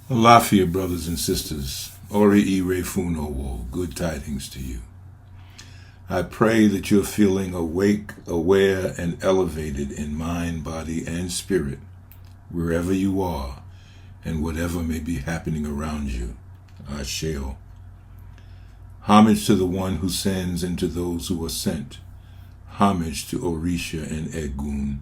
Alafia, brothers and sisters, Ori good tidings to you. I pray that you're feeling awake, aware, and elevated in mind, body, and spirit, wherever you are, and whatever may be happening around you. Isha'ro. Homage to the one who sends and to those who are sent. Homage to Orisa and Egun.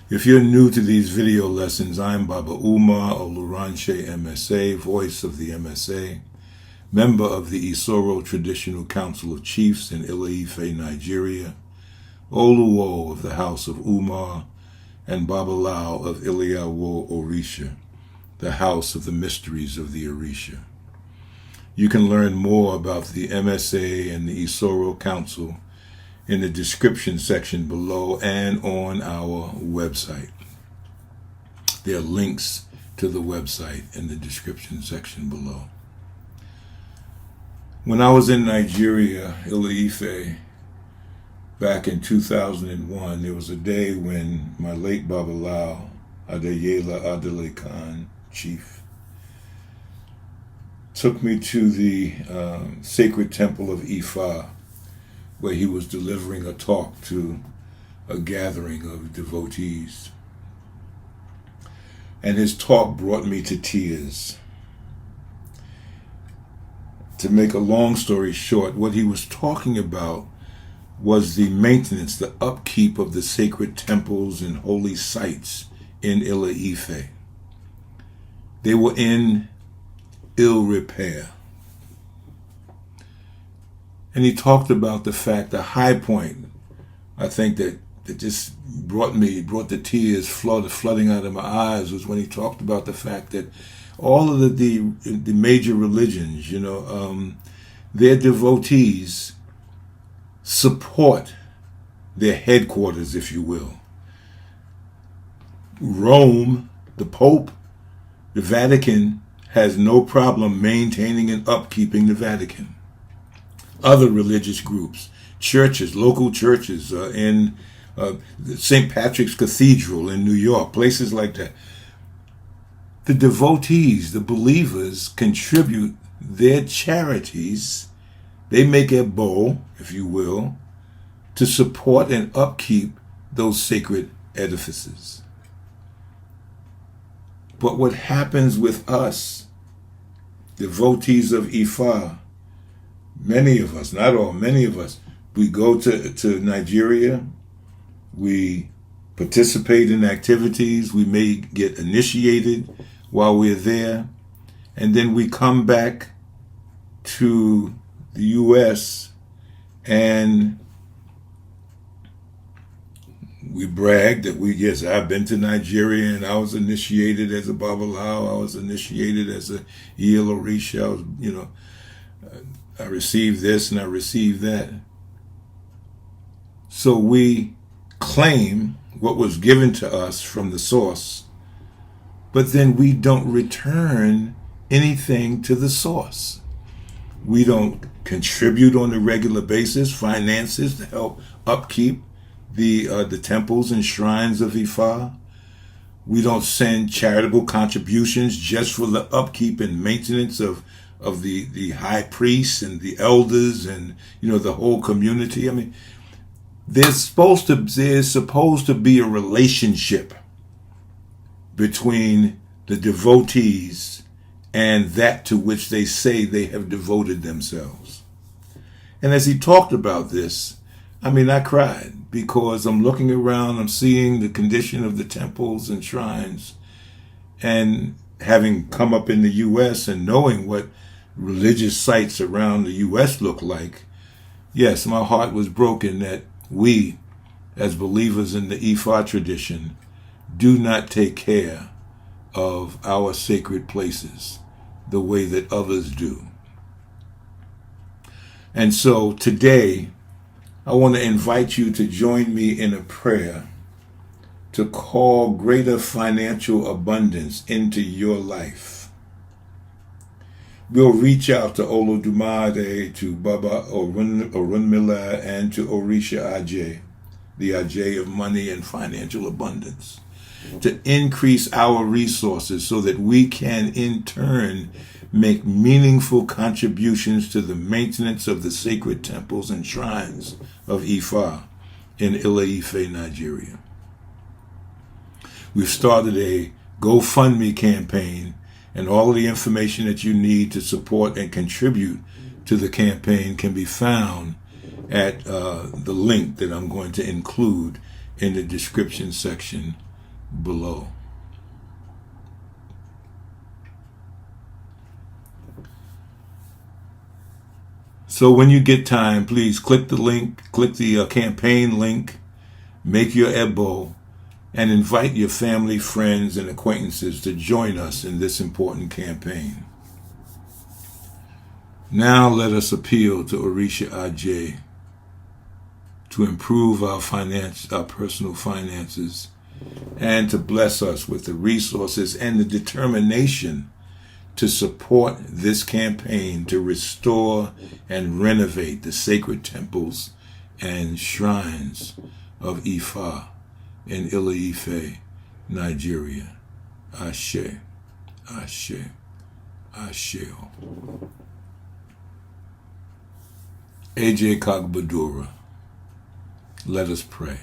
If you're new to these video lessons, I'm Baba Umar Oluranche MSA, voice of the MSA, member of the isha'ro Traditional Council of Chiefs in Ile-Ife, Nigeria, Oluwo of the House of Umar, and Babalao of Iliawo Òrìṣà, the House of the Mysteries of the Òrìṣà. You can learn more about the MSA and the isha'ro Council in the description section below and on our website. There are links to the website in the description section below. When I was in Nigeria, Ile-Ife, back in 2001, there was a day when my late Babalao, Adeyela Adele Khan, chief, took me to the sacred temple of Ifa, where he was delivering a talk to a gathering of devotees. And his talk brought me to tears. To make a long story short, what he was talking about was the maintenance, the upkeep of the sacred temples and holy sites in Ile-Ife. They were in ill repair. And he talked about the fact, the high point, I think that just brought the tears flooding out of my eyes, was when he talked about the fact that all of the major religions, their devotees support their headquarters, if you will. Rome, the Pope, the Vatican has no problem maintaining and upkeeping the Vatican. Other religious groups, churches, local churches in St. Patrick's Cathedral in New York, places like that. The devotees, the believers, contribute their charities. They make a bowl, if you will, to support and upkeep those sacred edifices. But what happens with us, devotees of Ifa, many of us, not all, many of us, we go to Nigeria, we participate in activities, we may get initiated while we're there, and then we come back to the U.S. and we brag that yes, I've been to Nigeria and I was initiated as a Babalao, I was initiated as a Yil Orisha, I received this and I received that. So we claim what was given to us from the source, but then we don't return anything to the source. We don't contribute on a regular basis, finances to help upkeep the temples and shrines of Ifa. We don't send charitable contributions just for the upkeep and maintenance of the high priests and the elders and the whole community. I mean, there's supposed to be a relationship between the devotees and that to which they say they have devoted themselves. And as he talked about this, I cried, because I'm looking around, I'm seeing the condition of the temples and shrines, and having come up in the U.S. and knowing what religious sites around the U.S. look like, yes, my heart was broken that we, as believers in the Ifa tradition, do not take care of our sacred places the way that others do. And so today, I want to invite you to join me in a prayer to call greater financial abundance into your life. We'll reach out to Olódùmarè, to Baba rúnmìlà, and to Òrìṣà Ajé, the Ajé of money and financial abundance. to increase our resources so that we can in turn make meaningful contributions to the maintenance of the sacred temples and shrines of Ifa in Ile-Ife, Nigeria. We've started a GoFundMe campaign, and all of the information that you need to support and contribute to the campaign can be found at the link that I'm going to include in the description section below. So when you get time, please click the link, click the campaign link, make your ebo, and invite your family, friends, and acquaintances to join us in this important campaign. Now let us appeal to Òrìṣà Ajé to improve our personal finances, and to bless us with the resources and the determination to support this campaign to restore and renovate the sacred temples and shrines of Ifa in Ile-Ife, Nigeria. Ashe, Ashe, Asheo. AJ Kagbadura. Let us pray.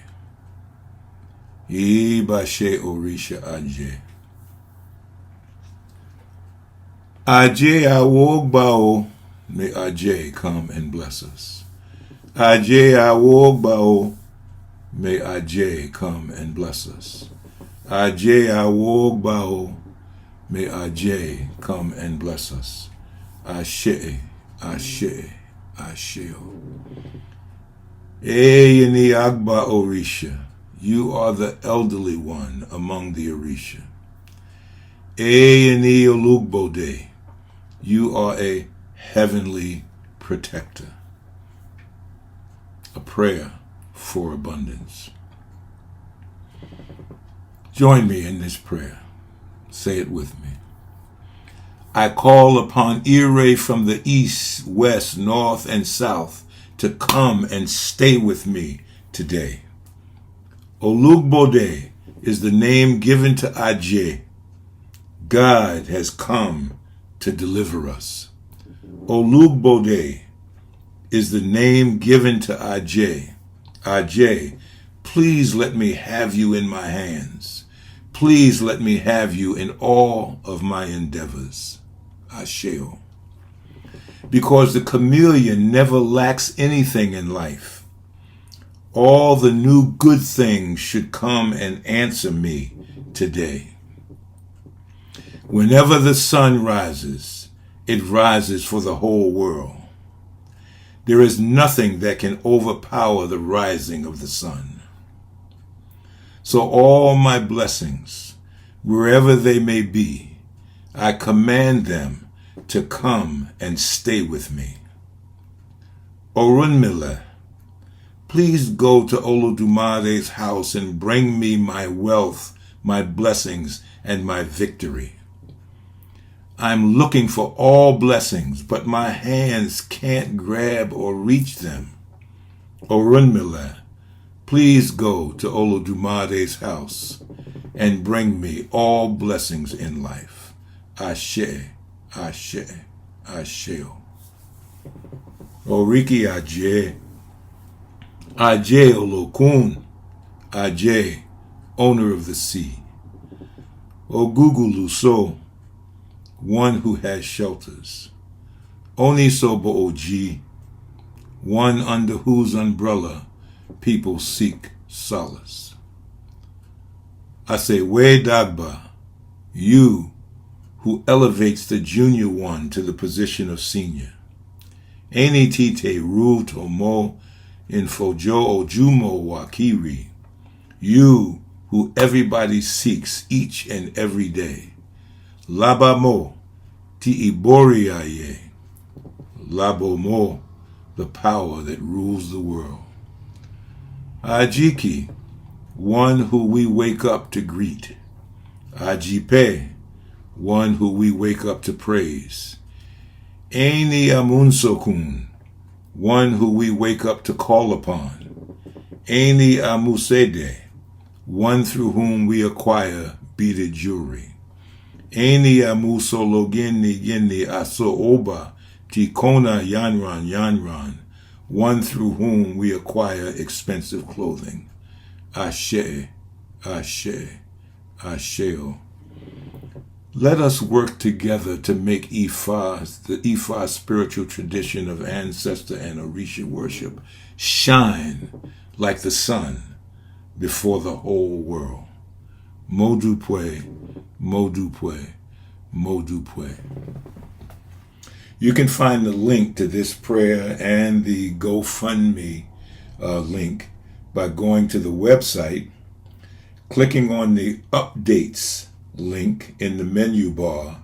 Ibashe Òrìṣà Ajé. Ajé Awogbao, may Ajé come and bless us. Ajé Awogbao, may Ajé come and bless us. Ajé Awogbao, may Ajé come and bless us. Ashe, Ashe, Asheo. Eyeni Agba Òrìṣà, you are the elderly one among the Òrìṣà. Eyeni Olugbode, you are a heavenly protector. A prayer for abundance. Join me in this prayer. Say it with me. I call upon Ire from the east, west, north, and south to come and stay with me today. Olugbode is the name given to Ajé. God has come to deliver us. Olugbode is the name given to Ajé. Ajé, please let me have you in my hands. Please let me have you in all of my endeavors. Asheo. Because the chameleon never lacks anything in life. All the new good things should come and answer me today. Whenever the sun rises, it rises for the whole world. There is nothing that can overpower the rising of the sun. So all my blessings, wherever they may be, I command them to come and stay with me. Rúnmìlà, please go to Olódùmare's house and bring me my wealth, my blessings, and my victory. I'm looking for all blessings, but my hands can't grab or reach them. Rúnmìlà, please go to Olódùmare's house and bring me all blessings in life. Ashe, Ashe, Asheo. Òrìṣà Ajé, Ajé Olókun, Ajé, owner of the sea. Oguguluso, one who has shelters. Onisobo Oji, one under whose umbrella people seek solace. Asewe Dagba, you who elevates the junior one to the position of senior. Eni Tite Ru Tomo Infojo Ojumo Wakiri, you who everybody seeks each and every day. Labamo Ti Iboriaye, Labomo, the power that rules the world. Ajiki, one who we wake up to greet. Ajipe, one who we wake up to praise. Eni Amunsokun, one who we wake up to call upon. Eni Amusede, one through whom we acquire beaded jewelry. Eni amusologini yeni aso-oba tikona yanran, one through whom we acquire expensive clothing. Ashe, Ashe, Asheo. Let us work together to make the Ifa spiritual tradition of ancestor and Orisha worship shine like the sun before the whole world. Modupwe, Modupwe, Modupwe. You can find the link to this prayer and the GoFundMe link by going to the website, clicking on the updates link in the menu bar,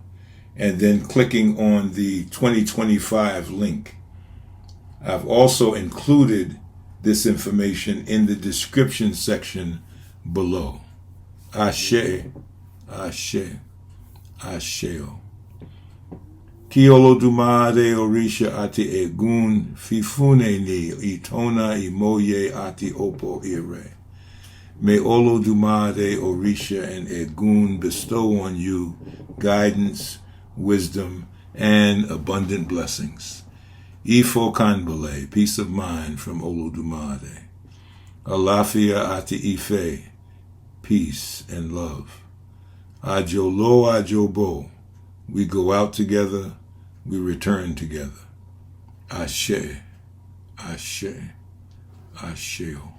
and then clicking on the 2025 link. I've also included this information in the description section below. Ashe, Ashe, Asheo. Ki Olódùmarè Òrìṣà ati Egun fifune ni itona imoye ati opo ire. May Olódùmarè, Òrìṣà, and Egun bestow on you guidance, wisdom, and abundant blessings. Ifo kanbale, peace of mind from Olódùmarè. Alafia ati Ife, peace and love. Ajolo ajobo, we go out together, we return together. Ashe, Ashe, Asheo.